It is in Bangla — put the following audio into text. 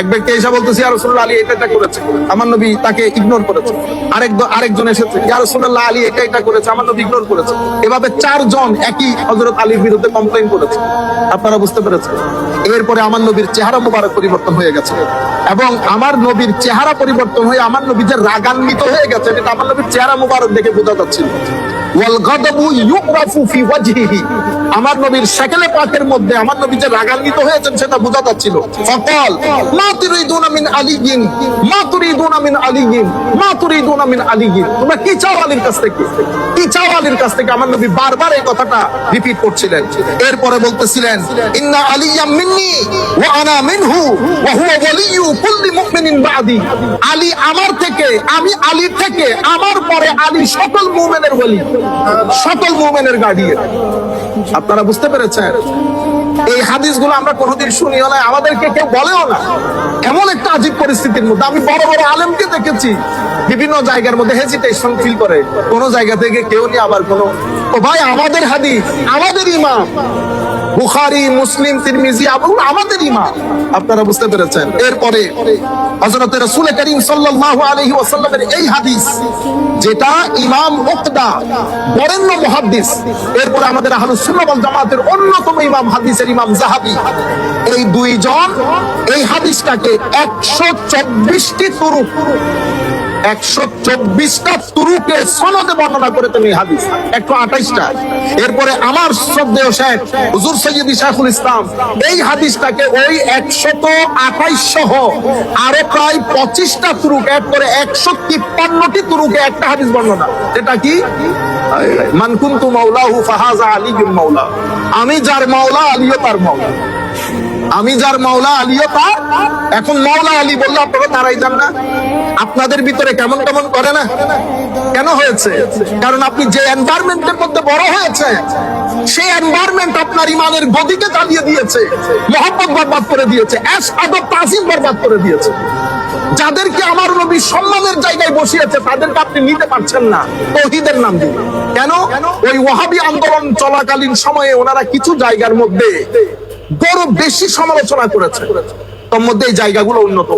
এক ব্যক্তি এসে বলতেছে ইয়া রাসূলুল্লাহ আলী এটা করেছে, আমার নবী তাকে ইগনোর করেছে। আরেকজন এসেছে ইয়া রাসূলুল্লাহ আলী এটা করেছে, আমার নবী ইগনোর করেছে। এভাবে চারজন একই হযরত আলীর বিরুদ্ধে কমপ্লেইন করেছে। আপনারা বুঝতে পেরেছেন? এরপরে আমার নবীর চেহারা মুবারক পরিবর্তন হয়ে গেছে, এবং আমার নবীর চেহারা পরিবর্তন হয়ে আমার নবী যে রাগান্বিত হয়ে গেছে এটা আমার নবীর চেহারা মুবারক দেখে বোঝা যাচ্ছিল। ওয়াল গাদাবু ইউরাফু ফি ওয়াজহিহি, আমার নবীর শাকলে পাকের মধ্যে আমার নবী যে রাগান্বিত হয়েছেন সেটা বোঝা যাচ্ছিল। ফাকাল মা তুরিদুনা মিন আলিয়িন, মা তুরিদুনা মিন আলিয়িন, মা তুরিদুনা মিন আলিয়িন, তোমরা কি চাও আলীর কাছ থেকে, কি চাও আলীর কাছ থেকে? আমার নবী বারবার এই কথাটা রিপিট করছিলেন। এরপরে বলতেছিলেন ইন্না আলিয়াম মিন্নি ওয়া আনা মিনহু ওয়া হুয়া ওয়ালিয়্যু কুল্লি মুমিনিন বাদি, আলী আমার থেকে, আমি আলীর থেকে, আমার পরে আলী সকল মুমিনের ওলি, সকল মুমিনের গার্ডিয়ান। আপনারা বুঝতে পেরেছেন? এই হাদিসগুলো আমরা কোনোদিন শুনিও না, আমাদেরকে কেউ বলেও না। এমন একটা আজীব পরিস্থিতির মধ্যে আমি বড় বড় আলেমকে দেখেছি বিভিন্ন জায়গার মধ্যে হেজিটেশন ফিল করে, কোন জায়গা থেকে কেউ নিয়ে আবার কোন, ও ভাই আমাদের হাদিস, আমাদের ইমাম বুখারী, মুসলিম, তিরমিজি, আবু আমাদের ইমাম। আপনারা বুঝতে পেরেছেন? এরপরে হযরত রাসূল করিম সাল্লাল্লাহু আলাইহি ওয়াসাল্লামের এই হাদিস, যেটা ইমাম উকদা বরেণ্য মুহাদ্দিস, এরপরে আমাদের আহলুস সুন্নাহ ওয়াল জামাতের অন্যতম ইমাম হাদিসের ইমাম যাহাবী, এই দুইজন এই হাদিসটাকে 124টি তুরুক, 124টা তুরুকে সনদে বর্ণনা করে তুমি হাদিস 128টা। এরপরে আমার শ্রদ্ধেয় শেখ হুজুর সৈয়দী শাইখুল ইসলাম এই হাদিসটাকে ওই 128 সহ আরো প্রায় 25টা তুরুক, এক করে 153টি তুরুকে একটা হাদিস বর্ণনা, যেটা কি মান কুনতু মাওলাহু ফাহাযা আলিয়্যুল মাওলা, আমি যার মাওলা আলীও তার মাওলা, আমি যার মাওলা আলীও তার। এখন মাওলা আলী বললে আপনারা তারাই যান না? আপনাদের ভিতরে কেমন কেমন করে না? কেন হয়েছে? কারণ আপনি যে এনভায়রনমেন্টের মধ্যে বড় হয়েছে সেই এনভায়রনমেন্ট আপনার ইমানের গদিকে জ্বালিয়ে দিয়েছে, মহব্বত বরবাদ করে দিয়েছে, এশ আদব তাজিম বরবাদ করে দিয়েছে। যাদেরকে আমার নবী সম্মানের জায়গায় বসিয়েছে তাদেরকে আপনি নিতে পারছেন না তাওহীদের নাম দিয়ে। কেন? ওই ওয়াহাবি আন্দোলন চলাকালীন সময়ে ওনারা কিছু জায়গার মধ্যে বড় বেশি সমালোচনা করেছে, তার মধ্যে এই জায়গাগুলো উন্নত।